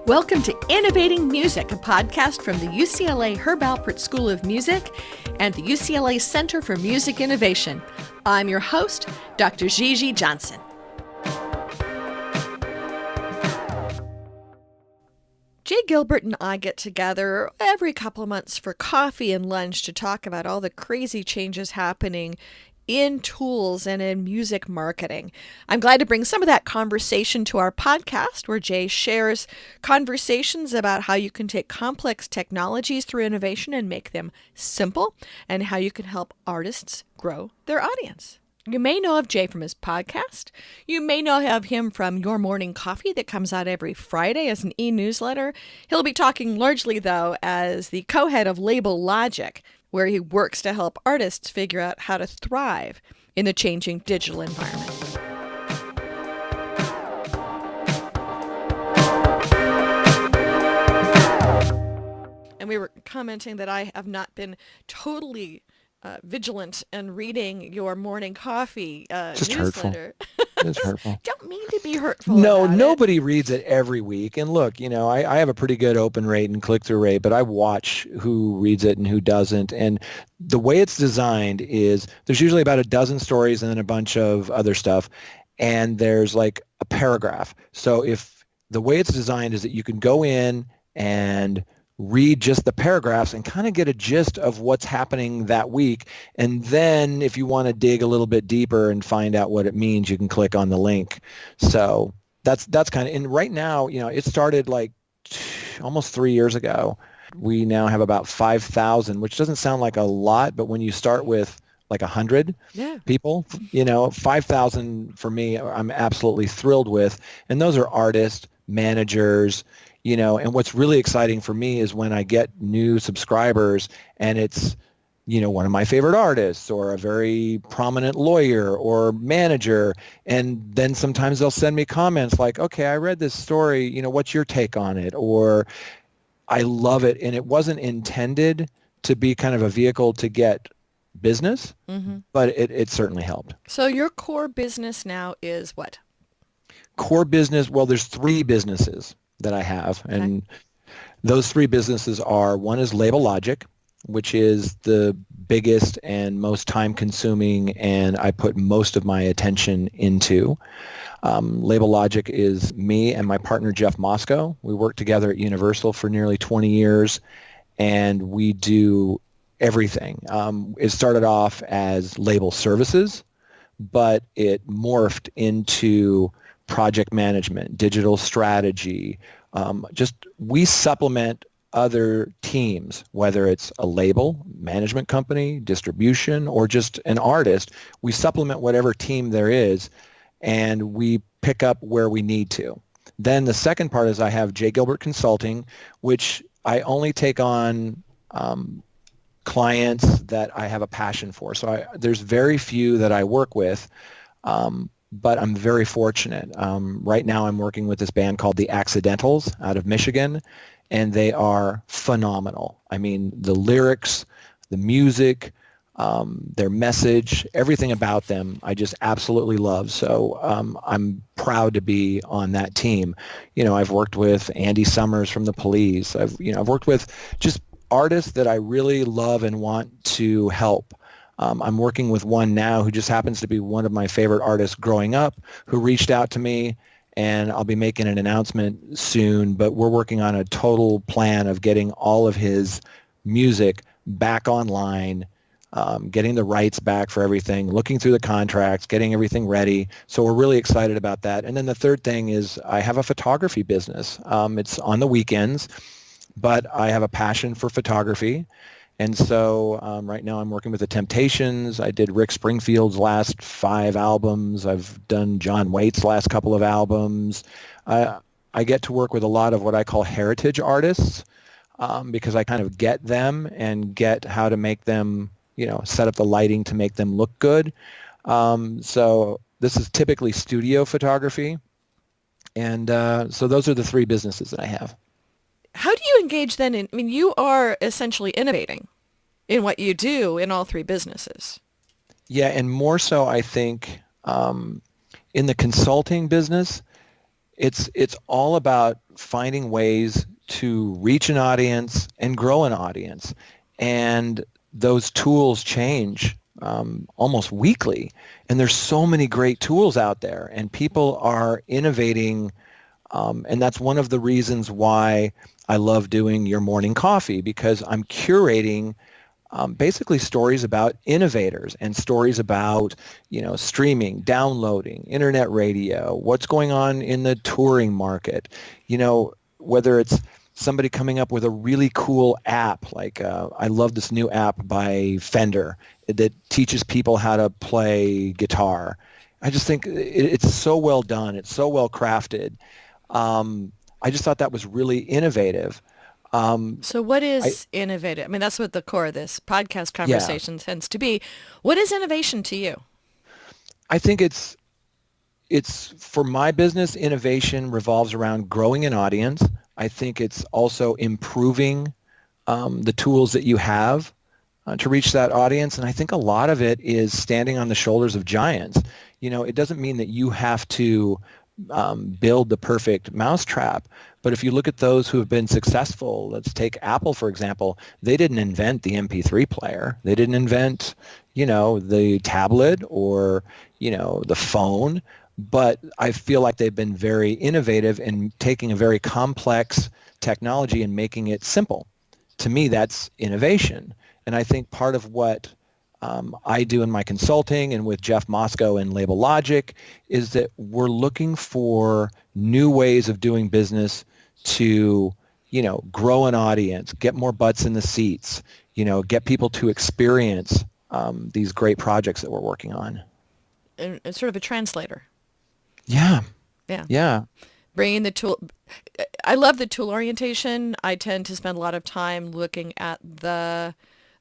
Welcome to Innovating Music, a podcast from the UCLA Herb Alpert School of Music and the UCLA Center for Music Innovation. I'm your host, Dr. Gigi Johnson. Jay Gilbert and I get together every couple of months for coffee and lunch to talk about all the crazy changes happening in tools and in music marketing. I'm glad to bring some of that conversation to our podcast, where Jay shares conversations about how you can take complex technologies through innovation and make them simple, and how you can help artists grow their audience. You may know of Jay from his podcast. You may know of him from Your Morning Coffee that comes out every Friday as an e-newsletter. He'll be talking largely, though, as the co-head of Label Logic, where he works to help artists figure out how to thrive in the changing digital environment. And we were commenting that I have not been totally vigilant in reading Your Morning Coffee newsletter. It's hurtful. Don't mean to be hurtful. No, nobody reads it every week. And look, I have a pretty good open rate and click-through rate, but I watch who reads it and who doesn't. And the way it's designed is there's usually about a dozen stories and then a bunch of other stuff. And there's like a paragraph. So if the way it's designed is that you can go in and read just the paragraphs and kind of get a gist of what's happening that week. And then if you want to dig a little bit deeper and find out what it means, you can click on the link. So that's kind of, and right now, it started like almost 3 years ago. We now have about 5,000, which doesn't sound like a lot, but when you start with like 100 people, 5,000 for me, I'm absolutely thrilled with. And those are artists, managers, and what's really exciting for me is when I get new subscribers and it's, one of my favorite artists or a very prominent lawyer or manager. And then sometimes they'll send me comments like, okay, I read this story, what's your take on it? Or I love it. And it wasn't intended to be kind of a vehicle to get business, but it certainly helped. So your core business now is what? Core business, well, there's 3 businesses that I have. Okay. And those 3 businesses are, one is Label Logic, which is the biggest and most time consuming, and I put most of my attention into. Label Logic is me and my partner, Jeff Moscow. We worked together at Universal for nearly 20 years, and we do everything. It started off as label services, but it morphed into project management, digital strategy. We supplement other teams, whether it's a label, management company, distribution, or just an artist. We supplement whatever team there is, and we pick up where we need to. Then the second part is I have Jay Gilbert Consulting, which I only take on clients that I have a passion for. So there's very few that I work with, but I'm very fortunate. Right now I'm working with this band called The Accidentals out of Michigan, and they are phenomenal. I mean, the lyrics, the music, their message, everything about them, I just absolutely love. So I'm proud to be on that team. I've worked with Andy Summers from The Police. I've worked with just artists that I really love and want to help. I'm working with one now who just happens to be one of my favorite artists growing up, who reached out to me, and I'll be making an announcement soon, but we're working on a total plan of getting all of his music back online, getting the rights back for everything, looking through the contracts, getting everything ready. So we're really excited about that. And then the third thing is I have a photography business. It's on the weekends, but I have a passion for photography. And so right now I'm working with the Temptations. I did Rick Springfield's last 5 albums. I've done John Waite's last couple of albums. I get to work with a lot of what I call heritage artists because I kind of get them and get how to make them, set up the lighting to make them look good. So this is typically studio photography. And so those are the 3 businesses that I have. How do you engage then you are essentially innovating in what you do in all 3 businesses. Yeah, and more so I think in the consulting business, It's all about finding ways to reach an audience and grow an audience. And those tools change almost weekly. And there's so many great tools out there, and people are innovating. And that's one of the reasons why I love doing Your Morning Coffee, because I'm curating basically stories about innovators and stories about, streaming, downloading, internet radio, what's going on in the touring market, whether it's somebody coming up with a really cool app, like I love this new app by Fender that teaches people how to play guitar. I just think it's so well done. It's so well crafted. I just thought that was really innovative. So what is innovative? I mean, that's what the core of this podcast Yeah, conversation tends to be. What is innovation to you? I think it's for my business, innovation revolves around growing an audience. I think it's also improving the tools that you have to reach that audience. And I think a lot of it is standing on the shoulders of giants. It doesn't mean that you have to build the perfect mousetrap. But if you look at those who have been successful, let's take Apple, for example. They didn't invent the MP3 player. They didn't invent, the tablet or, the phone. But I feel like they've been very innovative in taking a very complex technology and making it simple. To me, that's innovation. And I think part of what I do in my consulting and with Jeff Moscow and Label Logic is that we're looking for new ways of doing business to, grow an audience, get more butts in the seats, get people to experience these great projects that we're working on. And it's sort of a translator. Yeah. Yeah. Yeah. Bringing the tool. I love the tool orientation. I tend to spend a lot of time looking at the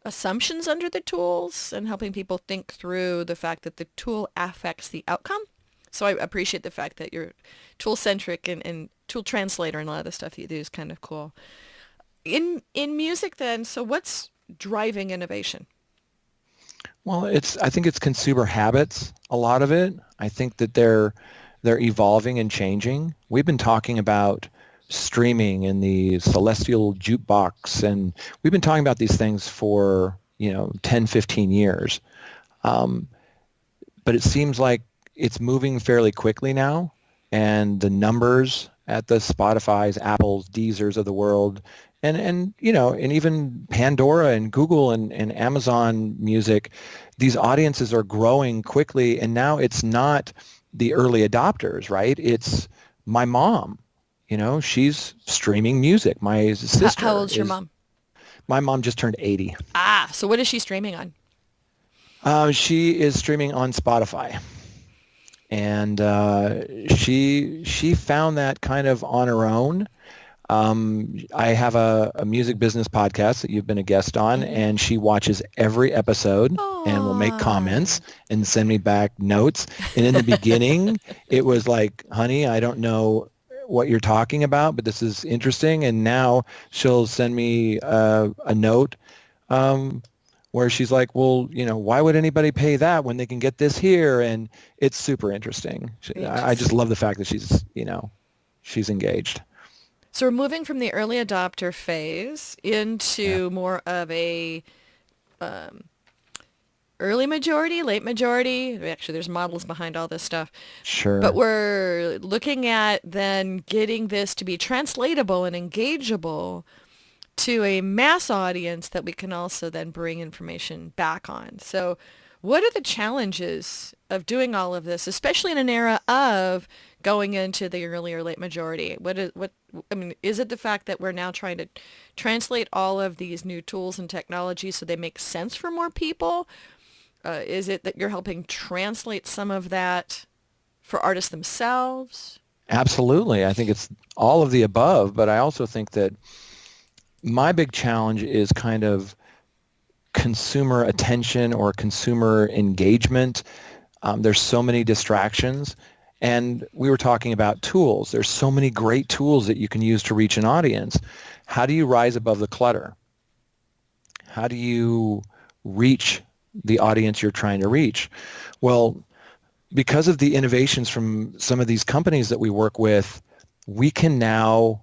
assumptions under the tools and helping people think through the fact that the tool affects the outcome. So I appreciate the fact that you're tool-centric and tool translator, and a lot of the stuff you do is kind of cool. In music then, so what's driving innovation? Well, I think it's consumer habits, a lot of it. I think that they're evolving and changing. We've been talking about streaming and the celestial jukebox, and we've been talking about these things for 10, 15 years. But it seems like it's moving fairly quickly now, and the numbers at the Spotify's, Apple's, Deezers of the world, and even Pandora and Google and Amazon Music, these audiences are growing quickly, and now it's not the early adopters, right? It's my mom. She's streaming music. My sister. How old's your mom? My mom just turned 80. So what is she streaming on? She is streaming on Spotify. And she found that kind of on her own. I have a music business podcast that you've been a guest on, and she watches every episode and will make comments and send me back notes. And in the beginning, it was like, honey, I don't know what you're talking about, but this is interesting. And now she'll send me a note where she's like, well, why would anybody pay that when they can get this here? And it's super interesting. I just love the fact that she's engaged. So we're moving from the early adopter phase into more of a early majority, late majority. Actually, there's models behind all this stuff. Sure. But we're looking at then getting this to be translatable and engageable to a mass audience that we can also then bring information back on. So what are the challenges of doing all of this, especially in an era of going into the early or late majority? Is it the fact that we're now trying to translate all of these new tools and technologies so they make sense for more people? Is it that you're helping translate some of that for artists themselves? Absolutely. I think it's all of the above, but I also think that my big challenge is kind of consumer attention or consumer engagement. There's so many distractions. And we were talking about tools. There's so many great tools that you can use to reach an audience. How do you rise above the clutter? How do you reach the audience you're trying to reach? Well, because of the innovations from some of these companies that we work with, we can now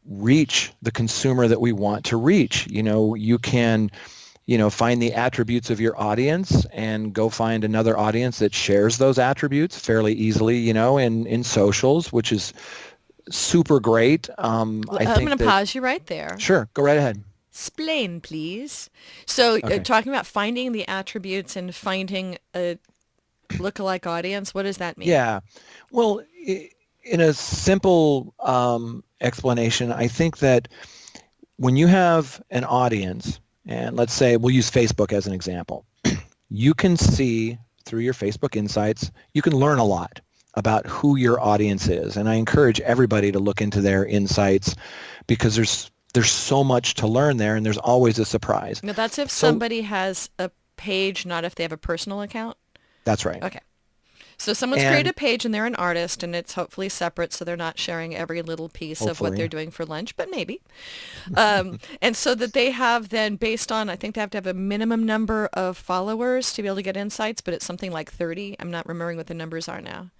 reach the consumer that we want to reach. You can, find the attributes of your audience and go find another audience that shares those attributes fairly easily, in socials, which is super great. I'm going to pause you right there. Sure, go right ahead. Explain, please. So Okay. talking about finding the attributes and finding a lookalike audience, what does that mean? Yeah. Well, in a simple explanation, I think that when you have an audience, and let's say we'll use Facebook as an example, you can see through your Facebook insights, you can learn a lot about who your audience is. And I encourage everybody to look into their insights because there's so much to learn there, and there's always a surprise. Now, that's if somebody has a page, not if they have a personal account? That's right. Okay. So someone's created a page and they're an artist, and it's hopefully separate so they're not sharing every little piece of what they're doing for lunch, but maybe. And so that they have then, based on, I think they have to have a minimum number of followers to be able to get insights, but it's something like 30. I'm not remembering what the numbers are now.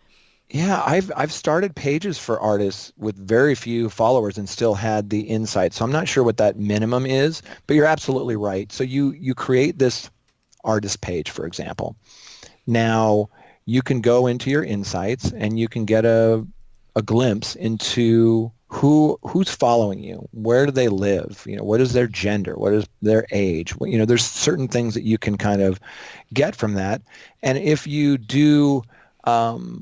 Yeah, I've started pages for artists with very few followers and still had the insight. So I'm not sure what that minimum is, but you're absolutely right. So you create this artist page, for example. Now you can go into your insights and you can get a glimpse into who's following you, where do they live, what is their gender, what is their age. There's certain things that you can kind of get from that. And if you do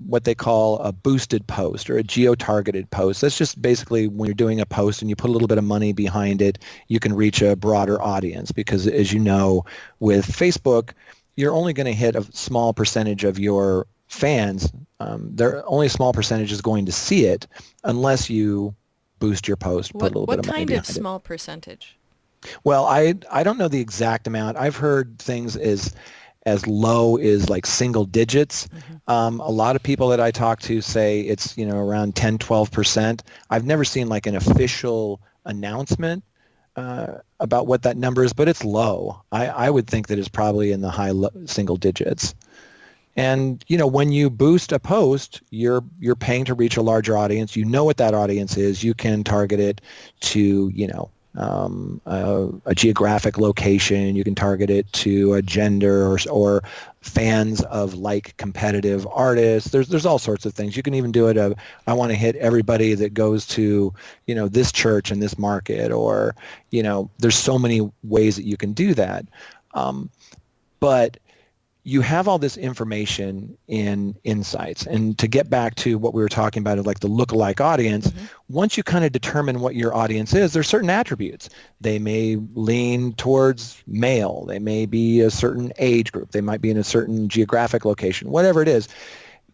what they call a boosted post or a geo-targeted post. That's just basically when you're doing a post and you put a little bit of money behind it, you can reach a broader audience because, as you know, with Facebook, you're only going to hit a small percentage of your fans. Only a small percentage is going to see it unless you boost your post, put a little bit of money behind it. What kind of small percentage? Well, I don't know the exact amount. I've heard things as low as like single digits. Mm-hmm. A lot of people that I talk to say it's, around 10, 12%. I've never seen like an official announcement about what that number is, but it's low. I would think that it's probably in the high single digits. And, when you boost a post, you're paying to reach a larger audience. You know what that audience is. You can target it to, a geographic location. You can target it to a gender or fans of like competitive artists. There's all sorts of things. You can even do it. I want to hit everybody that goes to, this church in this market, or, there's so many ways that you can do that. But you have all this information in insights. And to get back to what we were talking about of like the lookalike audience, mm-hmm. Once you kind of determine what your audience is, there's certain attributes. They may lean towards male. They may be a certain age group. They might be in a certain geographic location, whatever it is.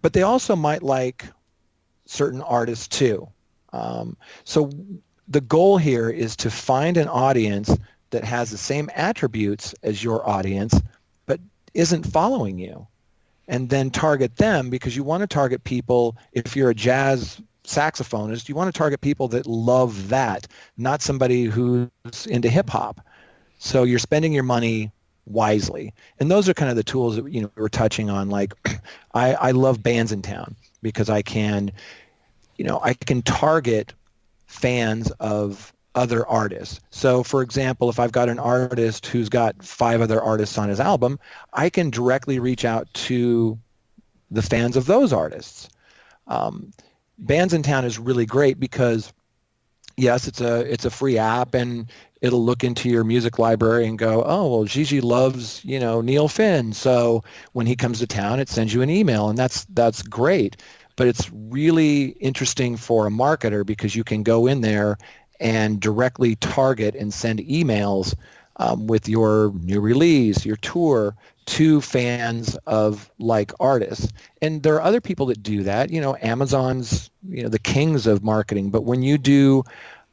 But they also might like certain artists too. So the goal here is to find an audience that has the same attributes as your audience, but isn't following you, and then target them, because you want to target people. If you're a jazz saxophonist, you want to target people that love that, not somebody who's into hip hop. So you're spending your money wisely. And those are kind of the tools that, we're touching on. Like I love Bands in Town because I can target fans of other artists. So for example, if I've got an artist who's got 5 other artists on his album, I can directly reach out to the fans of those artists. Bands in Town is really great because, yes, it's a free app, and it'll look into your music library and go, oh, well, Gigi loves, Neil Finn. So when he comes to town, it sends you an email, and that's great. But it's really interesting for a marketer because you can go in there and directly target and send emails with your new release, your tour, to fans of like artists. And there are other people that do that. Amazon's, the kings of marketing. But when you do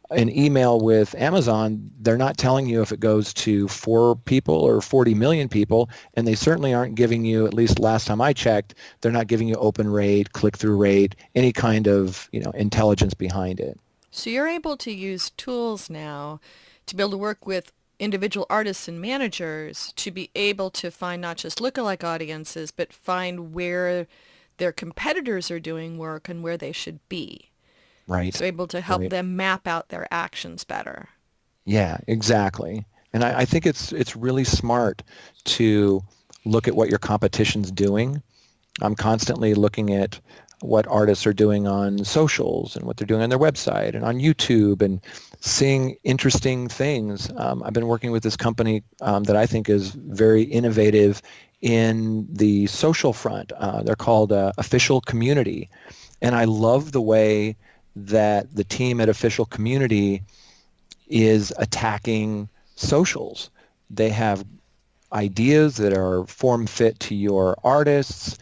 an email with Amazon, they're not telling you if it goes to 4 people or 40 million people, and they certainly aren't giving you, at least last time I checked, they're not giving you open rate, click-through rate, any kind of, intelligence behind it. So you're able to use tools now to be able to work with individual artists and managers to be able to find not just lookalike audiences, but find where their competitors are doing work and where they should be. Right. So able to help Right. them map out their actions better. Yeah, exactly. And I think it's really smart to look at what your competition's doing. I'm constantly looking at what artists are doing on socials and what they're doing on their website and on YouTube and seeing interesting things. I've been working with this company that I think is very innovative in the social front. They're called Official Community. And I love the way that the team at Official Community is attacking socials. They have ideas that are form fit to your artists.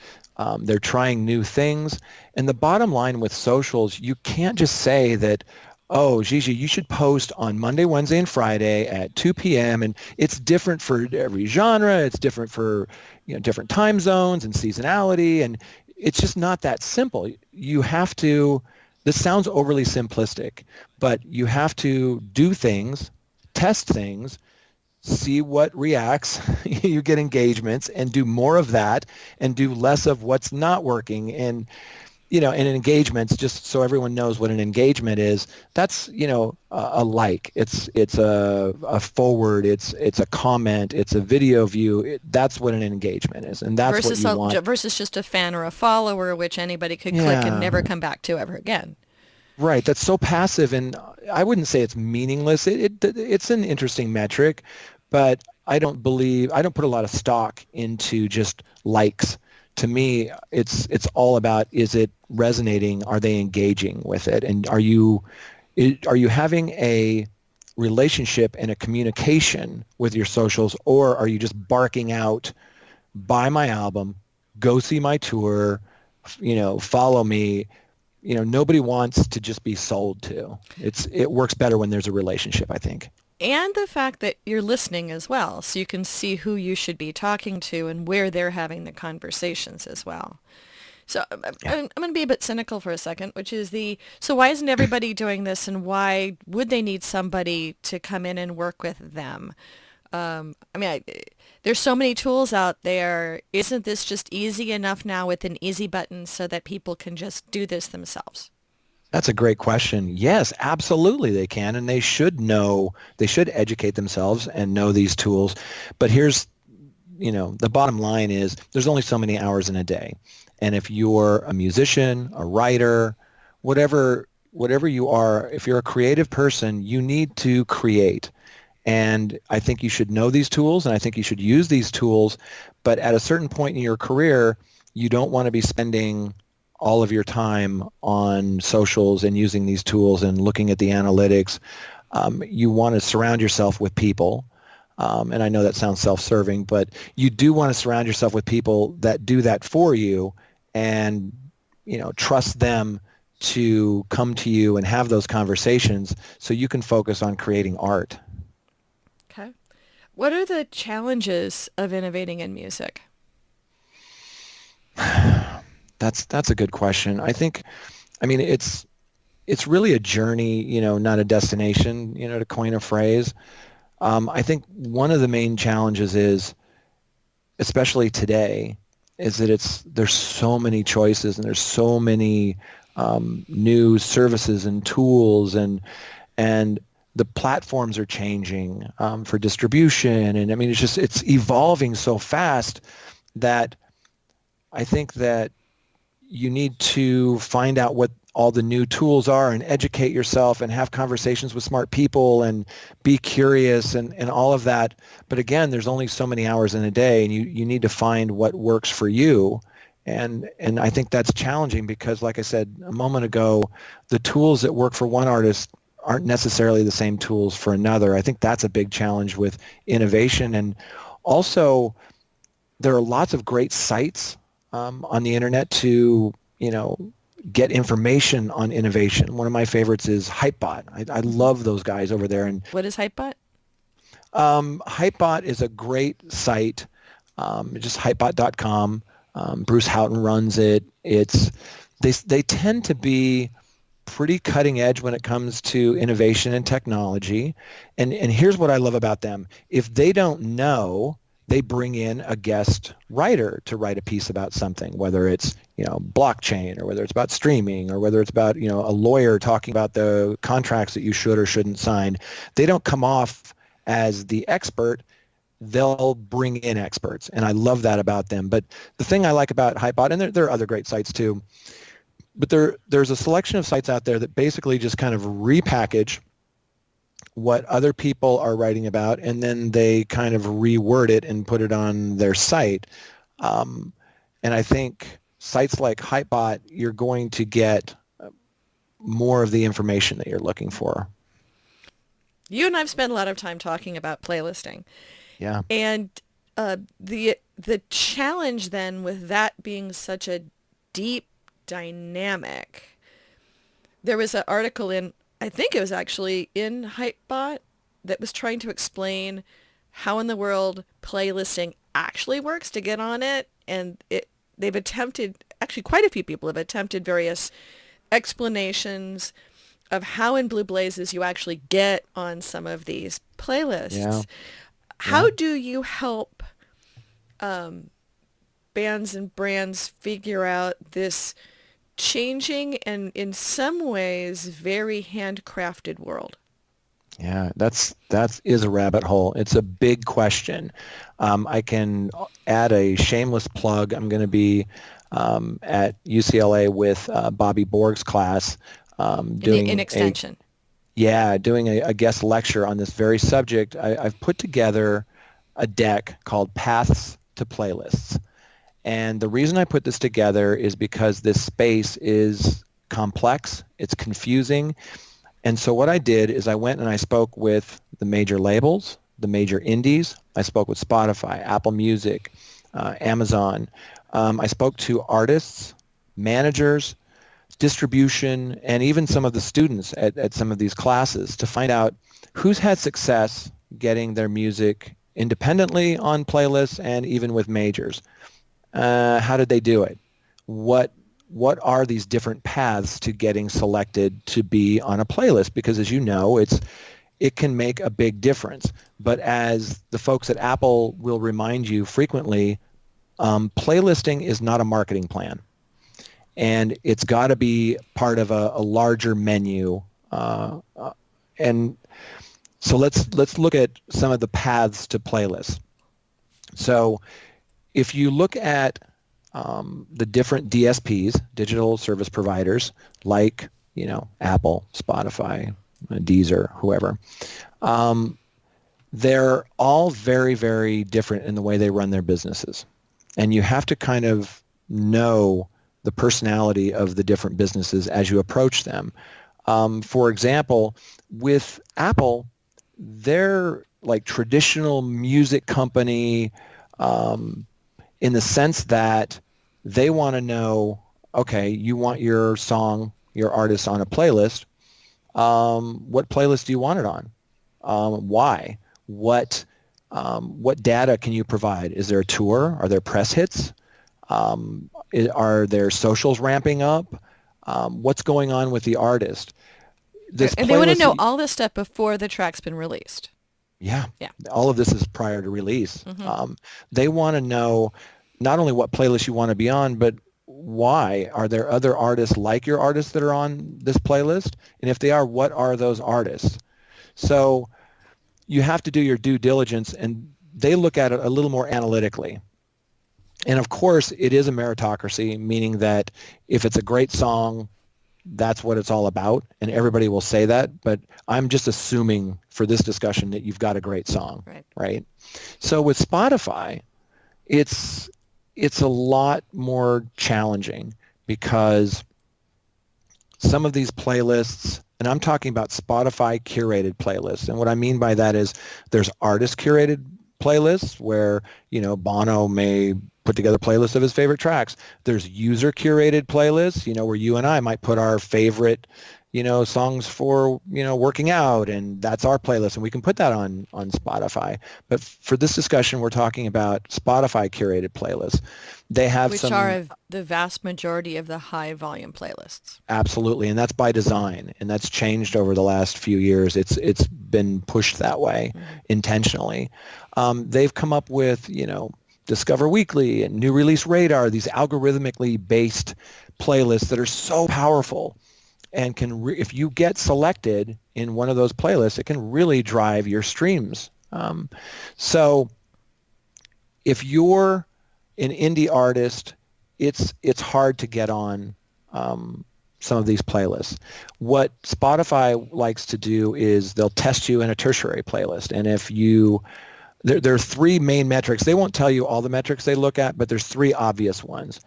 They're trying new things. And the bottom line with socials, you can't just say that, oh, Gigi, you should post on Monday, Wednesday, and Friday at 2 p.m. And it's different for every genre. It's different for different time zones and seasonality. And it's just not that simple. You have to, this sounds overly simplistic, but you have to do things, test things, see what reacts, you get engagements, and do more of that and do less of what's not working. And, and engagements, just so everyone knows what an engagement is, that's, a like. It's a forward, it's a comment, it's a video view. That's what an engagement is. And that's versus what you want. Versus just a fan or a follower, which anybody could click and never come back to ever again. Right. That's so passive, and I wouldn't say it's meaningless. It's an interesting metric, but I don't put a lot of stock into just likes. To me, it's all about, is it resonating? Are they engaging with it? And are you having a relationship and a communication with your socials, or are you just barking out, buy my album, go see my tour, follow me? Nobody wants to just be sold to. It works better when there's a relationship, I think. And the fact that you're listening as well, so you can see who you should be talking to and where they're having the conversations as well. So I'm going to be a bit cynical for a second, which is so why isn't everybody doing this, and why would they need somebody to come in and work with them? There's so many tools out there. Isn't this just easy enough now with an easy button so that people can just do this themselves? That's a great question. Yes, absolutely they can, and they should educate themselves and know these tools. But here's, the bottom line is there's only so many hours in a day. And if you're a musician, a writer, whatever you are, if you're a creative person, you need to create. And I think you should know these tools, and I think you should use these tools. But at a certain point in your career, you don't want to be spending all of your time on socials and using these tools and looking at the analytics. You want to surround yourself with people. And I know that sounds self-serving, but you do want to surround yourself with people that do that for you, and, trust them to come to you and have those conversations so you can focus on creating art. Okay. What are the challenges of innovating in music? That's a good question. It's really a journey, not a destination, to coin a phrase. I think one of the main challenges is, especially today, is that there's so many choices and there's so many new services and tools, and the platforms are changing for distribution. And it's evolving so fast that I think that you need to find out what all the new tools are and educate yourself and have conversations with smart people and be curious and all of that. But again, there's only so many hours in a day, and you need to find what works for you. And I think that's challenging because, like I said a moment ago, the tools that work for one artist aren't necessarily the same tools for another. I think that's a big challenge with innovation. And also, there are lots of great sites on the internet to, get information on innovation. One of my favorites is Hypebot. I love those guys over there. And what is Hypebot? Hypebot is a great site. Just hypebot.com. Bruce Houghton runs it. They tend to be pretty cutting edge when it comes to innovation and technology. And here's what I love about them. If they don't know, they bring in a guest writer to write a piece about something, whether it's, blockchain, or whether it's about streaming, or whether it's about, a lawyer talking about the contracts that you should or shouldn't sign. They don't come off as the expert. They'll bring in experts, and I love that about them. But the thing I like about Hypebot, and there are other great sites too, but there's a selection of sites out there that basically just kind of repackage what other people are writing about, and then they kind of reword it and put it on their site. And I think sites like Hypebot, you're going to get more of the information that you're looking for. You and I've spent a lot of time talking about playlisting. Yeah. And the challenge then with that being such a deep dynamic, there was an article in, I think it was actually in Hypebot, that was trying to explain how in the world playlisting actually works to get on it. And they've attempted, actually quite a few people have attempted various explanations of how in Blue Blazes you actually get on some of these playlists. Yeah. How do you help bands and brands figure out this changing and in some ways very handcrafted world? Yeah, that is a rabbit hole. It's a big question. I can add a shameless plug. I'm going to be at UCLA with Bobby Borg's class doing an extension. Doing a guest lecture on this very subject. I've put together a deck called Paths to Playlists. And the reason I put this together is because this space is complex, it's confusing. And so what I did is I went and I spoke with the major labels, the major indies. I spoke with Spotify, Apple Music, Amazon. I spoke to artists, managers, distribution, and even some of the students at some of these classes to find out who's had success getting their music independently on playlists and even with majors. How did they do it? What are these different paths to getting selected to be on a playlist? Because as you know, it can make a big difference. But as the folks at Apple will remind you frequently, playlisting is not a marketing plan. And it's got to be part of a larger menu. And so let's look at some of the paths to playlists. So if you look at the different DSPs, digital service providers, like Apple, Spotify, Deezer, whoever, they're all very, very different in the way they run their businesses. And you have to kind of know the personality of the different businesses as you approach them. For example, with Apple, they're like traditional music company in the sense that they want to know, okay, you want your song, your artist on a playlist. What playlist do you want it on? Why? What data can you provide? Is there a tour? Are there press hits? Are there socials ramping up? What's going on with the artist? And they want to know all this stuff before the track's been released. Yeah. All of this is prior to release. Mm-hmm. They want to know not only what playlist you want to be on, but why. Are there other artists like your artists that are on this playlist? And if they are, what are those artists? So you have to do your due diligence, and they look at it a little more analytically. And of course, it is a meritocracy, meaning that if it's a great song, that's what it's all about, and everybody will say that. But I'm just assuming for this discussion that you've got a great song, right? So with Spotify, it's a lot more challenging because some of these playlists, and I'm talking about Spotify curated playlists, and what I mean by that is there's artist curated playlists where, Bono may put together playlists of his favorite tracks. There's user curated playlists, where you and I might put our favorite, songs for, working out, and that's our playlist, and we can put that on Spotify. But for this discussion, we're talking about Spotify curated playlists. They have Which some. are the vast majority of the high volume playlists. Absolutely, and that's by design, and that's changed over the last few years. It's been pushed that way intentionally. They've come up with, Discover Weekly and New Release Radar, these algorithmically based playlists that are so powerful and if you get selected in one of those playlists, it can really drive your streams. So if you're an indie artist, it's hard to get on some of these playlists. What Spotify likes to do is they'll test you in a tertiary playlist, and if there are three main metrics. They won't tell you all the metrics they look at, but there's three obvious ones: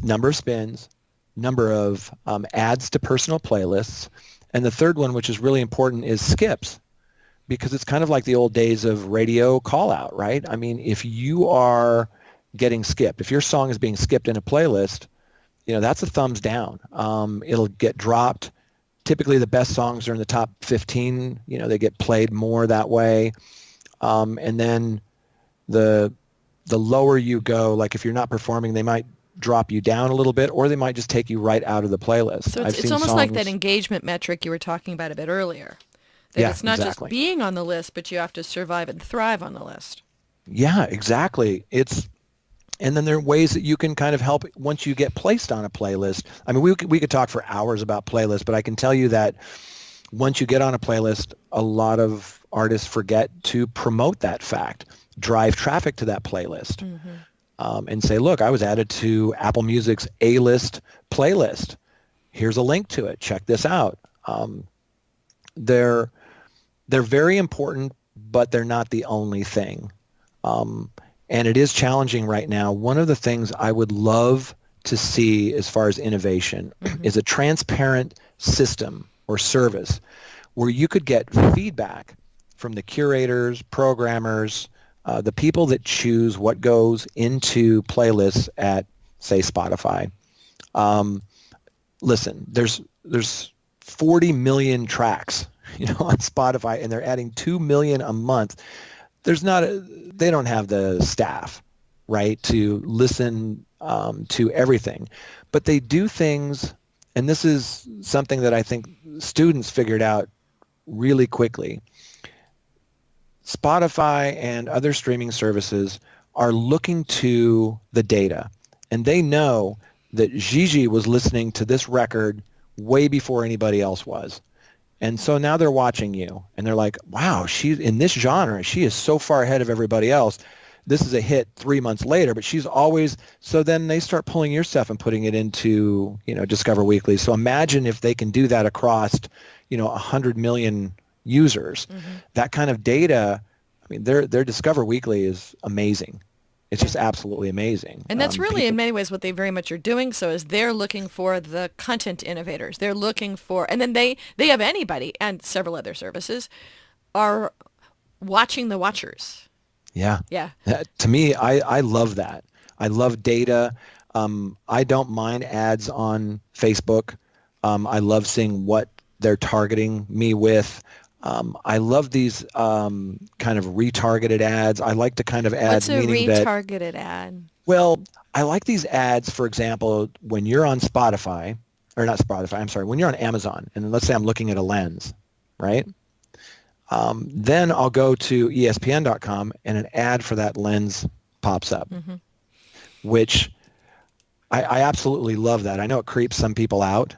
number of spins, number of adds to personal playlists, and the third one, which is really important, is skips, because it's kind of like the old days of radio call out, right? I mean, if you are getting skipped, if your song is being skipped in a playlist, that's a thumbs down. It'll get dropped. Typically the best songs are in the top 15. They get played more that way. And then the lower you go, like if you're not performing, they might drop you down a little bit, or they might just take you right out of the playlist. So it's almost like that engagement metric you were talking about a bit earlier. That it's not exactly. just being on the list, but you have to survive and thrive on the list. Yeah, exactly. And then there are ways that you can kind of help once you get placed on a playlist. I mean, we could talk for hours about playlists, but I can tell you that once you get on a playlist, a lot of artists forget to promote that fact, drive traffic to that playlist, and say, look, I was added to Apple Music's A-list playlist. Here's a link to it. Check this out. They're very important, but they're not the only thing. And it is challenging right now. One of the things I would love to see as far as innovation is a transparent system or service where you could get feedback from the curators, programmers, the people that choose what goes into playlists at, say, Spotify. Listen, there's 40 million tracks, on Spotify, and they're adding 2 million a month. They don't have the staff, right, to listen to everything. But they do things, and this is something that I think students figured out really quickly. Spotify and other streaming services are looking to the data, and they know that Gigi was listening to this record way before anybody else was. And so now they're watching you, and they're like, wow, she's in this genre. She is so far ahead of everybody else. This is a hit 3 months later, but she's always – so then they start pulling your stuff and putting it into, Discover Weekly. So imagine if they can do that across, 100 million users. That kind of data, I mean, their Discover Weekly is amazing. It's just absolutely amazing. And that's really, in many ways, what they very much are doing. So is they're looking for the content innovators. They're looking for, and then they have anybody and several other services are watching the watchers. Yeah. Yeah. To me, I love that. I love data. I don't mind ads on Facebook. I love seeing what they're targeting me with. I love these kind of retargeted ads. I like to kind of add What's a meaning retargeted ad? Well, I like these ads, for example, when you're on Spotify, or not Spotify, I'm sorry, when you're on Amazon, and let's say I'm looking at a lens, right? Then I'll go to ESPN.com and an ad for that lens pops up, which I absolutely love that. I know it creeps some people out,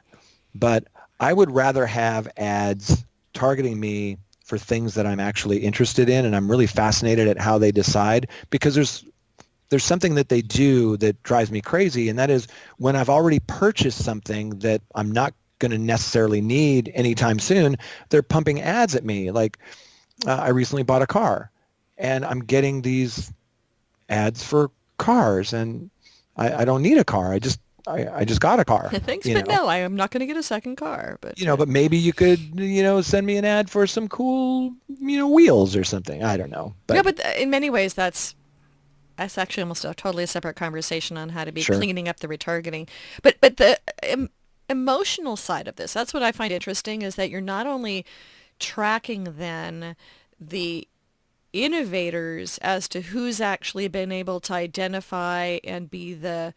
but I would rather have ads targeting me for things that I'm actually interested in, and I'm really fascinated at how they decide, because there's something that they do that drives me crazy, and that is when I've already purchased something that I'm not going to necessarily need anytime soon, they're pumping ads at me. Like I recently bought a car, and I'm getting these ads for cars, and I don't need a car. I just got a car. Thanks, but no, I am not going to get a second car. But but maybe you could, send me an ad for some cool, wheels or something. I don't know. But no, but in many ways, that's actually almost a totally separate conversation on how to be cleaning up the retargeting. But the emotional side of this, that's what I find interesting, is that you're not only tracking then the innovators as to who's actually been able to identify and be the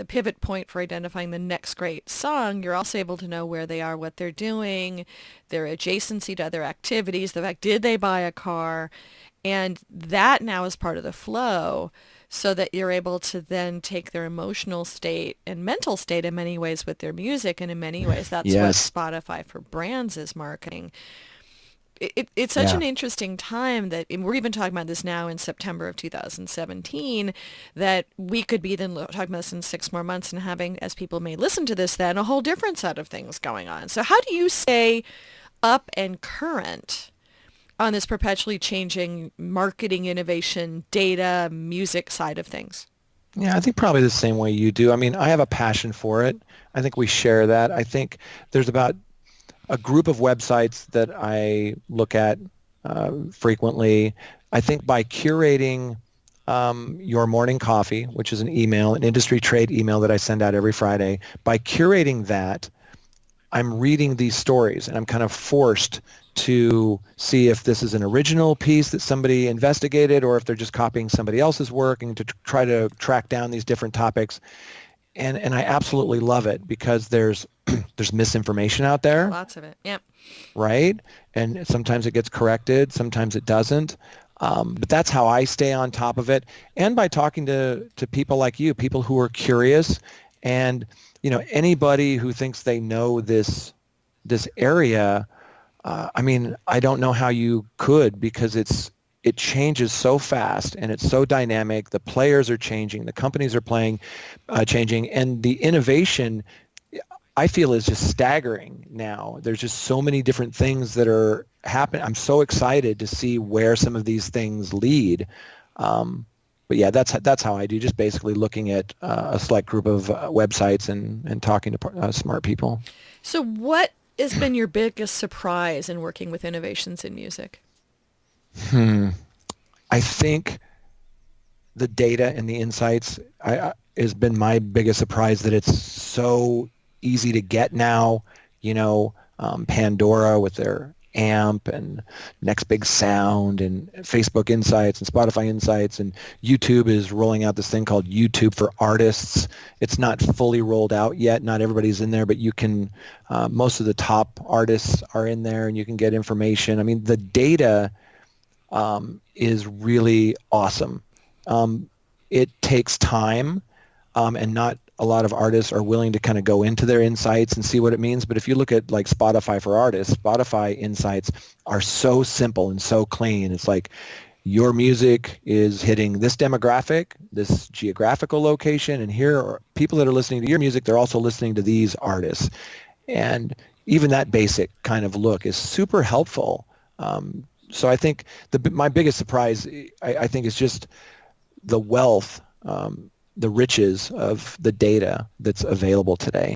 pivot point for identifying the next great song. You're also able to know where they are, what they're doing, their adjacency to other activities, the fact, did they buy a car? And that now is part of the flow, so that you're able to then take their emotional state and mental state in many ways with their music. And in many ways, that's Yes. what Spotify for Brands is marketing. It's such Yeah. an interesting time that, and we're even talking about this now in September of 2017, that we could be then talking about this in 6 more months and having, as people may listen to this then, a whole different set of things going on. So how do you stay up and current on this perpetually changing marketing, innovation, data, music side of things? Yeah, I think probably the same way you do. I mean, I have a passion for it. I think we share that. I think there's about a group of websites that I look at frequently. I think by curating your morning coffee, which is an email, an industry trade email that I send out every Friday, by curating that, I'm reading these stories and I'm kind of forced to see if this is an original piece that somebody investigated or if they're just copying somebody else's work, and to try to track down these different topics. And I absolutely love it because there's there's misinformation out there, Lots of it. Yep. right? And sometimes it gets corrected, sometimes it doesn't. But that's how I stay on top of it, and by talking to people like you, people who are curious, and anybody who thinks they know this area. I mean, I don't know how you could, because it changes so fast and it's so dynamic. The players are changing, the companies are changing, and the innovation, I feel, is just staggering now. There's just so many different things that are happening. I'm so excited to see where some of these things lead. But yeah, that's how I do. Just basically looking at a select group of websites and talking to smart people. So what has been your biggest surprise in working with innovations in music? I think the data and the insights has been my biggest surprise, that it's so easy to get now. Pandora with their AMP and Next Big Sound and Facebook Insights and Spotify Insights, and YouTube is rolling out this thing called YouTube for Artists. It's not fully rolled out yet. Not everybody's in there, but you can, most of the top artists are in there and you can get information. I mean, the data is really awesome. It takes time, and not a lot of artists are willing to kind of go into their insights and see what it means. But if you look at like Spotify for Artists, Spotify Insights are so simple and so clean. It's like, your music is hitting this demographic, this geographical location, and here are people that are listening to your music. They're also listening to these artists. And even that basic kind of look is super helpful. So I think my biggest surprise, I think, is just the wealth, the riches of the data that's available today.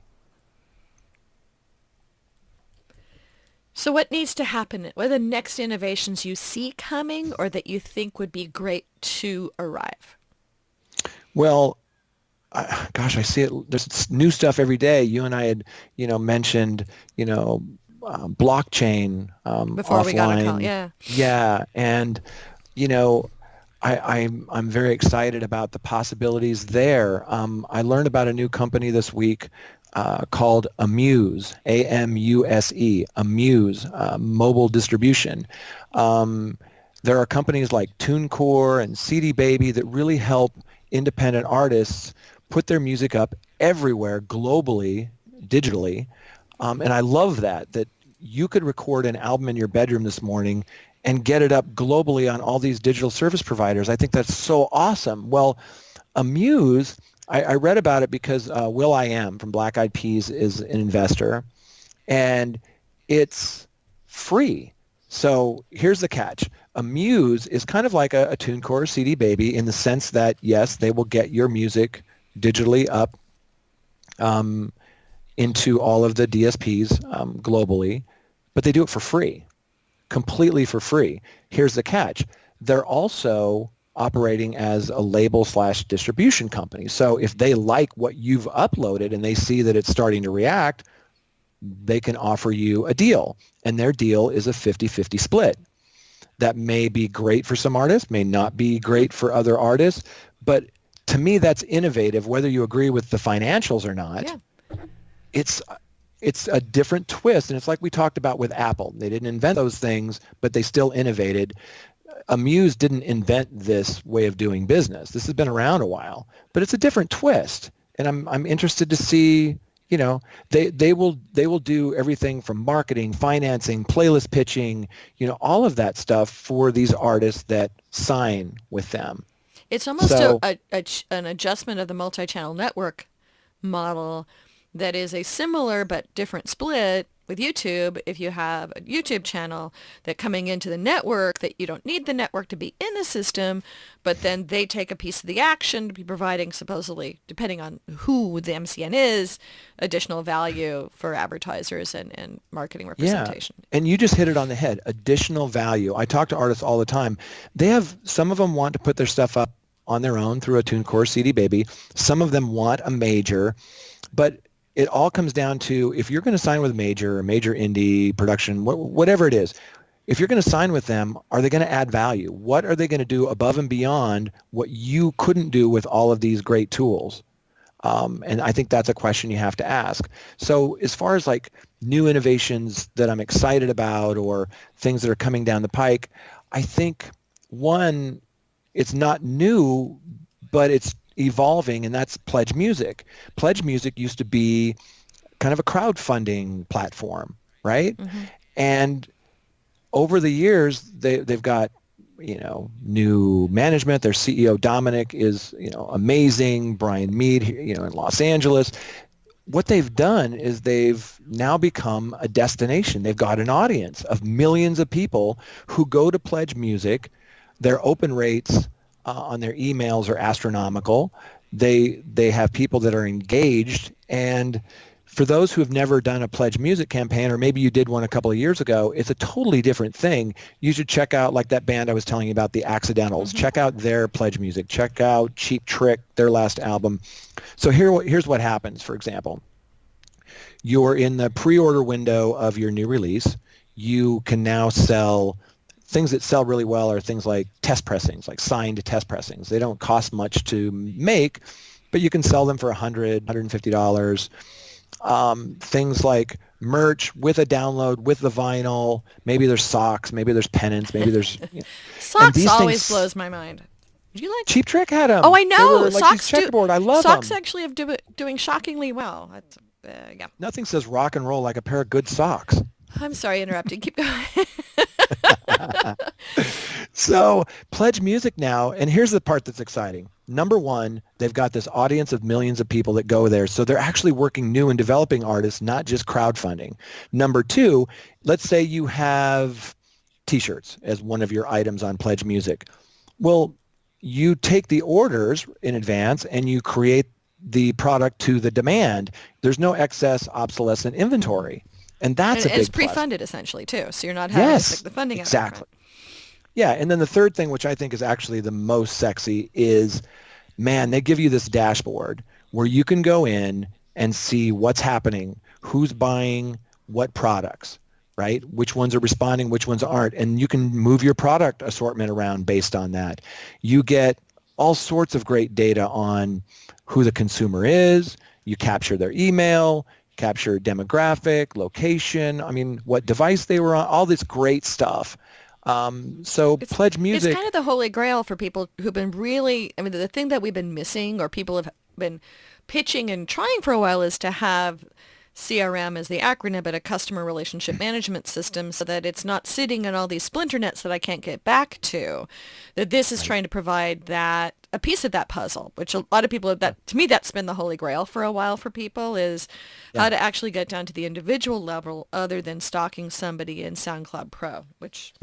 So what needs to happen? What are the next innovations you see coming, or that you think would be great to arrive? Well, gosh, I see it. There's new stuff every day. You and I had, mentioned, blockchain Before offline. we got a call, yeah. Yeah, and I'm very excited about the possibilities there. I learned about a new company this week called Amuse, A-M-U-S-E, Amuse, mobile distribution. There are companies like TuneCore and CD Baby that really help independent artists put their music up everywhere globally, digitally. And I love that you could record an album in your bedroom this morning and get it up globally on all these digital service providers. I think that's so awesome. Well, Amuse, I read about it because will.i.am from Black Eyed Peas is an investor, and it's free. So here's the catch. Amuse is kind of like a TuneCore or CD Baby in the sense that, yes, they will get your music digitally up into all of the DSPs globally, but they do it for free. Completely for free. Here's the catch. They're also operating as a label/distribution company. So if they like what you've uploaded and they see that it's starting to react, they can offer you a deal. And their deal is a 50-50 split. that may be great for some artists, may not be great for other artists. But to me, that's innovative, whether you agree with the financials or not. Yeah. It's a different twist. And it's like we talked about with Apple. They didn't invent those things, but they still innovated. Amuse didn't invent this way of doing business. This has been around a while, but it's a different twist. And I'm interested to see, you know, they will do everything from marketing, financing, playlist pitching, you know, all of that stuff for these artists that sign with them. It's almost an adjustment of the multi-channel network model that is a similar but different split with YouTube. If you have a YouTube channel that coming into the network, that you don't need the network to be in the system, but then they take a piece of the action to be providing, supposedly, depending on who the MCN is, additional value for advertisers and marketing representation. Yeah. And you just hit it on the head, additional value. I talk to artists all the time. Some of them want to put their stuff up on their own through a TuneCore CD Baby. Some of them want a major, but it all comes down to, if you're going to sign with a major indie production, whatever it is, if you're going to sign with them, are they going to add value? What are they going to do above and beyond what you couldn't do with all of these great tools? And I think that's a question you have to ask. So as far as like new innovations that I'm excited about or things that are coming down the pike, I think one, it's not new, but it's evolving, and that's Pledge Music. Pledge Music used to be kind of a crowdfunding platform, right? Mm-hmm. And over the years, they've got, you know, new management. Their CEO Dominic is, you know, amazing. Brian Mead, you know, in Los Angeles. What they've done is they've now become a destination. They've got an audience of millions of people who go to Pledge Music. Their open rates on their emails are astronomical. They have people that are engaged. And for those who have never done a Pledge Music campaign, or maybe you did one a couple of years ago, it's a totally different thing. You should check out, like that band I was telling you about, the Accidentals. Mm-hmm. Check out their Pledge Music. Check out Cheap Trick, their last album. So here's what happens, for example. You're in the pre-order window of your new release. You can now sell things that sell really well are things like test pressings, like signed test pressings. They don't cost much to make, but you can sell them for $100, $150. Things like merch with a download, with the vinyl. Maybe there's socks. Maybe there's pennants. Maybe there's... You know. Socks always blows my mind. Do you like... Cheap Trick had them. Oh, I know. They were like checkerboard. I love socks them. Actually have doing shockingly well. Yeah. Nothing says rock and roll like a pair of good socks. I'm sorry, interrupted. Keep going. So Pledge Music now, and here's the part that's exciting. Number one, they've got this audience of millions of people that go there. So they're actually working new and developing artists, not just crowdfunding. Number two, let's say you have T-shirts as one of your items on Pledge Music. Well, you take the orders in advance and you create the product to the demand. There's no excess obsolescent inventory. And that's a big it's plus. pre-funded essentially too, so you're not having to stick the funding out. Exactly. Yeah, and then the third thing, which I think is actually the most sexy, is, man, they give you this dashboard where you can go in and see what's happening, who's buying what products, right? Which ones are responding, which ones aren't, and you can move your product assortment around based on that. You get all sorts of great data on who the consumer is. You capture their email, capture demographic, location, I mean, what device they were on, all this great stuff. So Pledge Music... It's kind of the holy grail for people who've been really... I mean, the thing that we've been missing, or people have been pitching and trying for a while, is to have CRM as the acronym, but a customer relationship management system, so that it's not sitting in all these splinter nets that I can't get back to. That this is trying to provide that, a piece of that puzzle, which a lot of people, that to me, that's been the holy grail for a while for people, is how to actually get down to the individual level other than stalking somebody in SoundCloud Pro, which...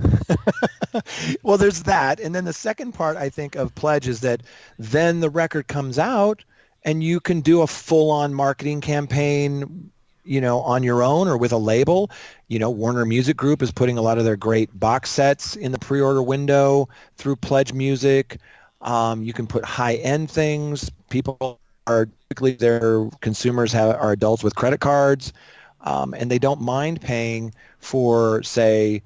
Well, there's that. And then the second part, I think, of Pledge is that then the record comes out and you can do a full-on marketing campaign, you know, on your own or with a label. You know, Warner Music Group is putting a lot of their great box sets in the pre-order window through Pledge Music. You can put high-end things. People are typically, their consumers are adults with credit cards, and they don't mind paying for, say,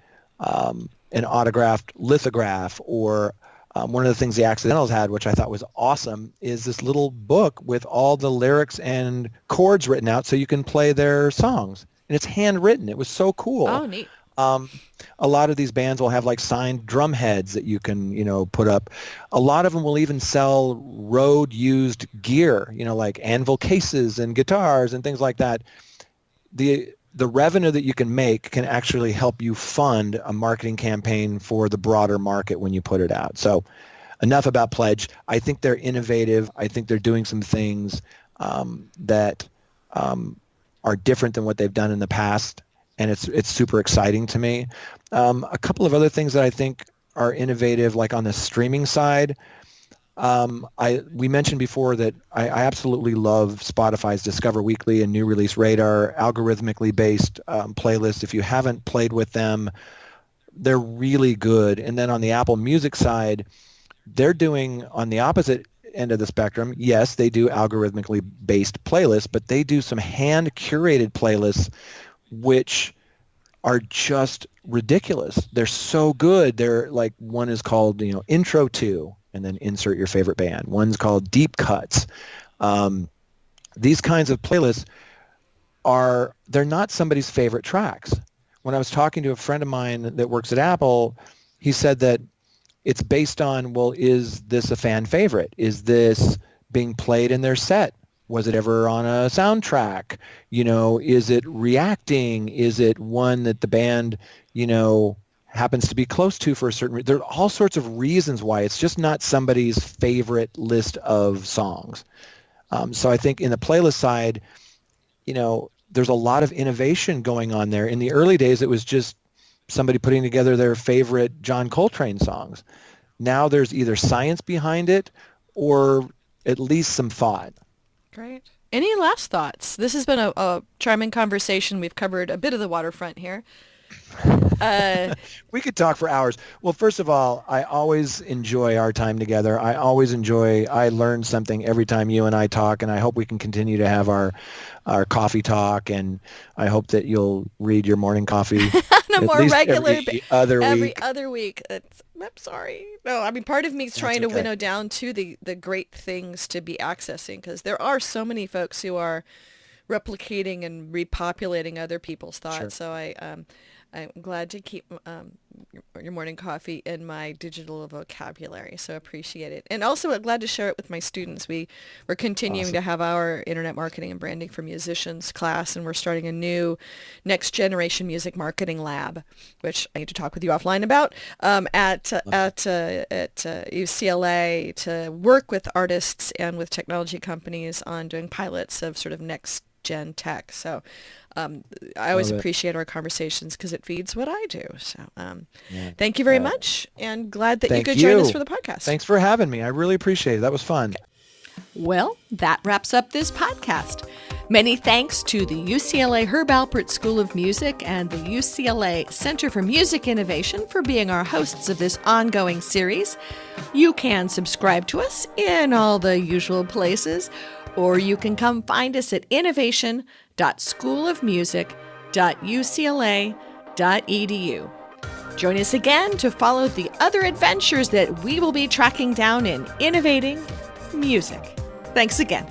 an autographed lithograph, or one of the things the Accidentals had, which I thought was awesome, is this little book with all the lyrics and chords written out so you can play their songs. And it's handwritten. It was so cool. Oh, neat. A lot of these bands will have like signed drum heads that you can, put up. A lot of them will even sell road used gear, like anvil cases and guitars and things like that. The revenue that you can make can actually help you fund a marketing campaign for the broader market when you put it out. So enough about Pledge. I think they're innovative. I think they're doing some things that are different than what they've done in the past, and it's super exciting to me. A couple of other things that I think are innovative, like on the streaming side, we mentioned before that I absolutely love Spotify's Discover Weekly and New Release Radar, algorithmically based playlists. If you haven't played with them, they're really good. And then on the Apple Music side, they're doing on the opposite end of the spectrum. Yes, they do algorithmically based playlists, but they do some hand curated playlists, which are just ridiculous. They're so good. They're like, one is called, Intro to, and then insert your favorite band. One's called Deep Cuts. These kinds of playlists they're not somebody's favorite tracks. When I was talking to a friend of mine that works at Apple, he said that it's based on, well, is this a fan favorite? Is this being played in their set? Was it ever on a soundtrack? Is it reacting? Is it one that the band, happens to be close to for a certain reason? There are all sorts of reasons why. It's just not somebody's favorite list of songs. So I think in the playlist side, there's a lot of innovation going on there. In the early days, it was just somebody putting together their favorite John Coltrane songs. Now there's either science behind it or at least some thought. Great. Any last thoughts? This has been a charming conversation. We've covered a bit of the waterfront here. We could talk for hours. Well, first of all, I always enjoy our time together. I learn something every time you and I talk, and I hope we can continue to have our coffee talk, and I hope that you'll read your morning coffee on a more regular every other week. I'm sorry. No, I mean, part of me is trying to winnow down to the great things to be accessing, because there are so many folks who are replicating and repopulating other people's thoughts. Sure. So I'm glad to keep your morning coffee in my digital vocabulary. So appreciate it. And also glad to share it with my students. We're continuing to have our Internet Marketing and Branding for Musicians class, and we're starting a new next generation music marketing lab, which I need to talk with you offline about, at UCLA, to work with artists and with technology companies on doing pilots of sort of next gen tech. So I always appreciate our conversations because it feeds what I do. So thank you very much, and glad that you could join us for the podcast. Thanks for having me. I really appreciate it. That was fun. Well, that wraps up this podcast. Many thanks to the UCLA Herb Alpert School of Music and the UCLA Center for Music Innovation for being our hosts of this ongoing series. You can subscribe to us in all the usual places, or you can come find us at innovation.schoolofmusic.ucla.edu. Join us again to follow the other adventures that we will be tracking down in innovating music. Thanks again.